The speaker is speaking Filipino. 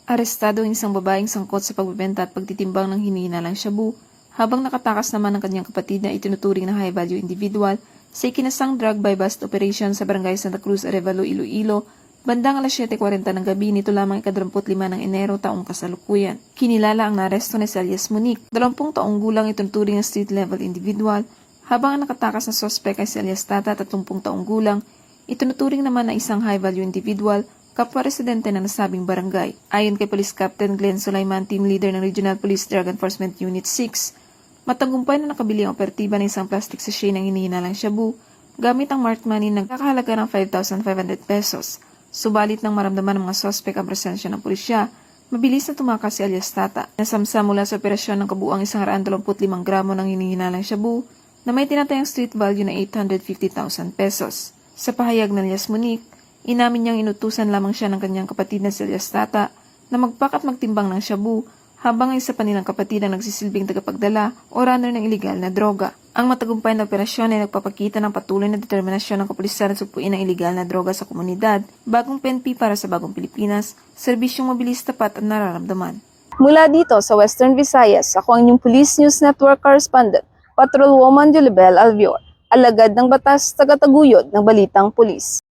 Arestado ang isang babaeng sangkot sa pagbebenta at pagtitimbang ng hinihinalang shabu, habang nakatakas naman ang kanyang kapatid na itinuturing na high-value individual sa ikinasang drug by bust operation sa barangay Santa Cruz, Arevalo, Iloilo, bandang alas 7:40 ng gabi nito lamang ika-25 ng Enero taong kasalukuyan. Kinilala ang naaresto ni Elias Monique, 20 taong gulang itinuturing na street-level individual, habang ang nakatakas na sospek ay si Elias Tata, 30 taong gulang, itinuturing naman na isang high-value individual, kapwa-residente ng nasabing barangay. Ayon kay Police Captain Glenn Sulaiman, Team Leader ng Regional Police Drug Enforcement Unit 6, matagumpay na nakabili ang operatiba ng isang plastic sachet ng hinihinalang shabu gamit ang marked money na nagkakahalaga ng 5,500 pesos. Subalit nang maramdaman ng mga sospek ang presensya ng pulisya, mabilis na tumakas si Elias Tata. Nasamsa mula sa operasyon ng kabuuang 125 gramo ng hinihinalang shabu na may tinatayang street value na 850,000 pesos. Sa pahayag ng Elias Monique, inamin niyang inutusan lamang siya ng kanyang kapatid na si Elias Tata na magpak at magtimbang ng shabu habang ang isa pa nilang kapatid ang nagsisilbing tagapagdala o runner ng ilegal na droga. Ang matagumpay na operasyon ay nagpapakita ng patuloy na determinasyon ng kapulisan na supuin ang ilegal na droga sa komunidad, bagong PNP para sa bagong Pilipinas, serbisyong mabilis, tapat at nararamdaman. Mula dito sa Western Visayas, ako ang inyong Police News Network Correspondent, Patrolwoman Julibel Alvior, alagad ng batas, tagataguyod ng balitang pulis.